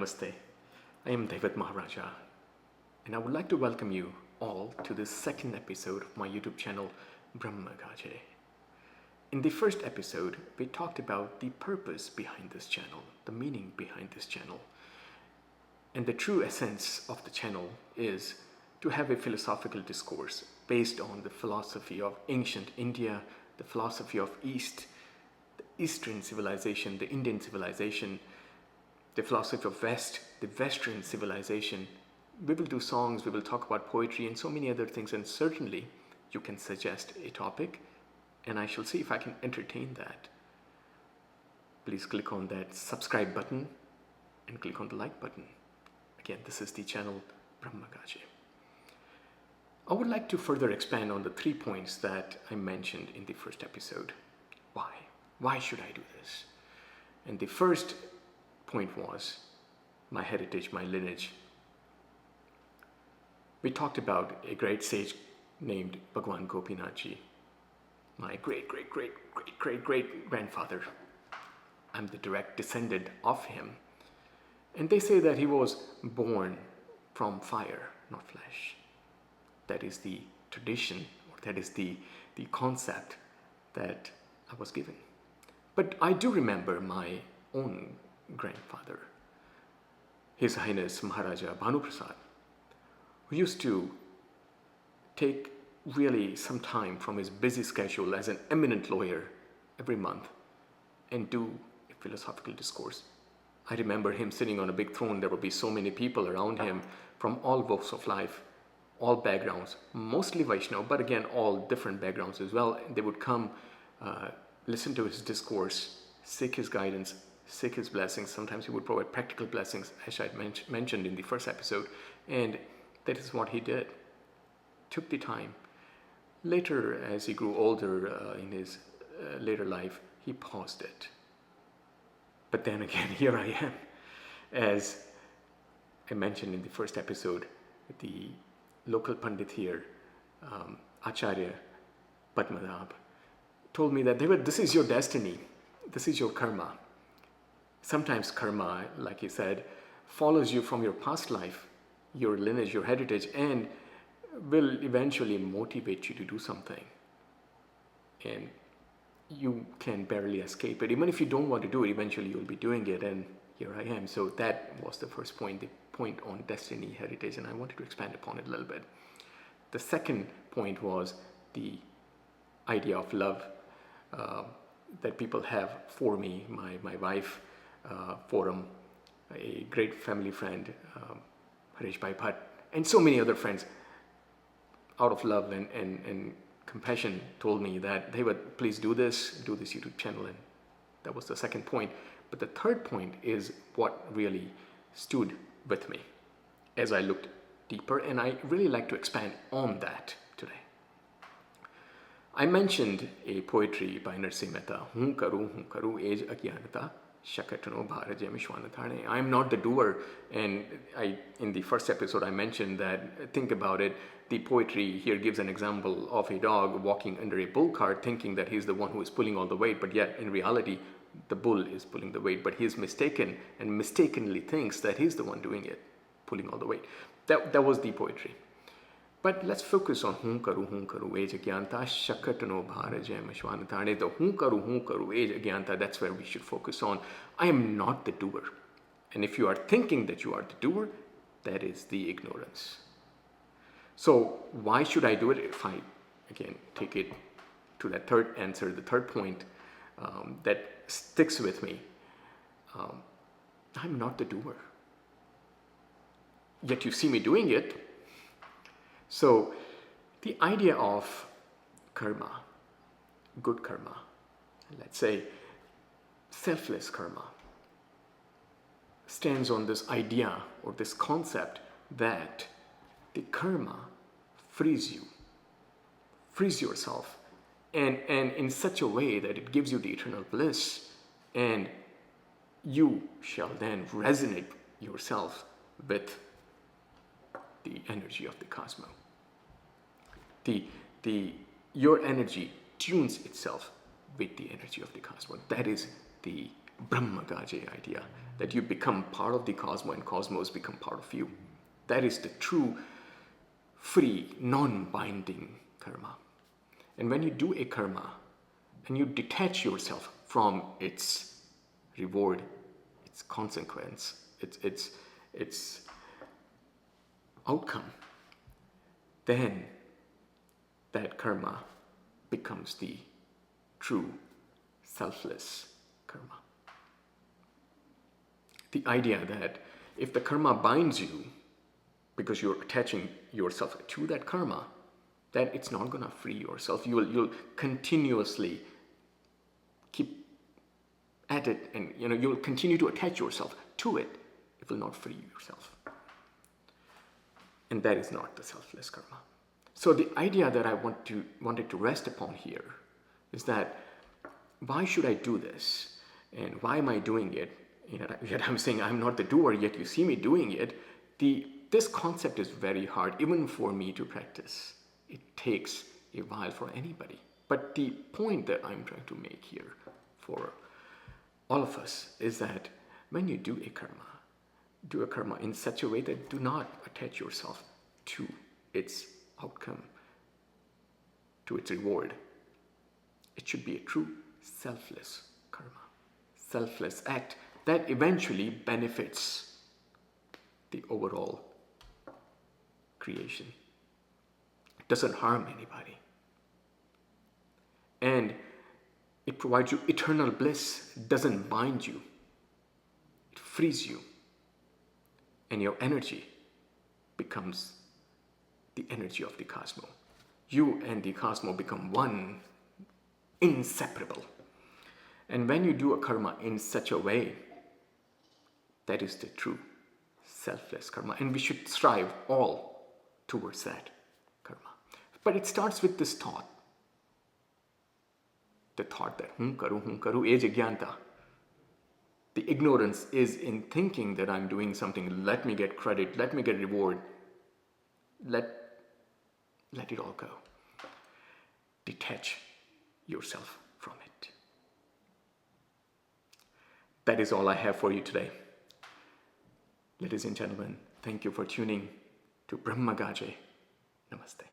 Namaste. I am Brahma Gaje, and I would like to welcome you all to this second episode of my YouTube channel, Brahma Gaje. In the first episode, we talked about the purpose behind this channel, the meaning behind this channel. And the true essence of the channel is to have a philosophical discourse based on the philosophy of ancient India, the philosophy of East, the Eastern civilization, the Indian civilization, the philosophy of West, the Western civilization. We will do songs, we will talk about poetry and so many other things, and certainly you can suggest a topic and I shall see if I can entertain that. Please click on that subscribe button and click on the like button. Again, this is the channel Brahma Gaje. I would like to further expand on the 3 points that I mentioned in the first episode. Why? Why should I do this? And the first point was my heritage, my lineage. We talked about a great sage named Bhagwan Gopinathji, my great-great-great-great-great-grandfather. I'm the direct descendant of him. And they say that he was born from fire, not flesh. That is the tradition, or that is the concept that I was given. But I do remember my own grandfather, His Highness Maharaja Bhanu Prasad, who used to take really some time from his busy schedule as an eminent lawyer every month and do a philosophical discourse. I remember him sitting on a big throne. There would be so many people around him from all walks of life, all backgrounds, mostly Vaishnava, but again, all different backgrounds as well. And they would come, listen to his discourse, seek his guidance, seek his blessings. Sometimes he would provide practical blessings, as I mentioned in the first episode. And that is what he did. Took the time. Later, as he grew older in his later life, he paused it. But then again, here I am. As I mentioned in the first episode, the local Pandit here, Acharya Padmanabh, told me that this is your destiny, this is your karma. Sometimes karma, like he said, follows you from your past life, your lineage, your heritage, and will eventually motivate you to do something. And you can barely escape it. Even if you don't want to do it, eventually you'll be doing it, and here I am. So that was the first point, the point on destiny, heritage, and I wanted to expand upon it a little bit. The second point was the idea of love that people have for me, my wife, Forum, a great family friend, Harish Bhai Bhatt, and so many other friends, out of love and compassion, told me that they would please do this YouTube channel, and that was the second point. But the third point is what really stood with me as I looked deeper, and I really like to expand on that today. I mentioned a poetry by Narsingh Mehta, Hun karu ej agyanata, shakatano bharaja mishwanathane. I am not the doer, and in the first episode I mentioned that, think about it, the poetry here gives an example of a dog walking under a bull cart thinking that he's the one who is pulling all the weight, but yet in reality the bull is pulling the weight, but he is mistaken and mistakenly thinks that he's the one doing it, pulling all the weight. That was the poetry. But let's focus on Hun karu ej agyanta, shakatano bharaja mishwanathane. The Hun karu ej agyanta, that's where we should focus on. I am not the doer. And if you are thinking that you are the doer, that is the ignorance. So why should I do it? If I, again, take it to that third answer, the third point that sticks with me, I'm not the doer. Yet you see me doing it. So the idea of karma, good karma, let's say selfless karma, stands on this idea or this concept that the karma frees yourself, and in such a way that it gives you the eternal bliss, and you shall then resonate yourself with the energy of the cosmos. Your energy tunes itself with the energy of the cosmos. That is the Brahma Gaje idea, that you become part of the cosmos and cosmos become part of you. That is the true, free, non-binding karma. And when you do a karma and you detach yourself from its reward, its consequence, its outcome, then that karma becomes the true selfless karma. The idea that if the karma binds you because you're attaching yourself to that karma, then it's not going to free yourself. You'll continuously keep at it, and you'll continue to attach yourself to it. It will not free yourself. And that is not the selfless karma. So the idea that I wanted to rest upon here is that why should I do this? And why am I doing it? Yet I'm saying I'm not the doer, yet you see me doing it. This concept is very hard, even for me to practice. It takes a while for anybody. But the point that I'm trying to make here for all of us is that when you do a karma in such a way that do not attach yourself to its outcome, to its reward. It should be a true selfless karma, selfless act that eventually benefits the overall creation. It doesn't harm anybody. And it provides you eternal bliss, doesn't bind you. It frees you. And your energy becomes the energy of the cosmos. You and the cosmos become one, inseparable. And when you do a karma in such a way, that is the true selfless karma. And we should strive all towards that karma. But it starts with this thought. The thought that hum karu, is ajnata. The ignorance is in thinking that I'm doing something, let me get credit, let me get reward. Let it all go. Detach yourself from it. That is all I have for you today. Ladies and gentlemen, thank you for tuning to Brahma Gaje. Namaste.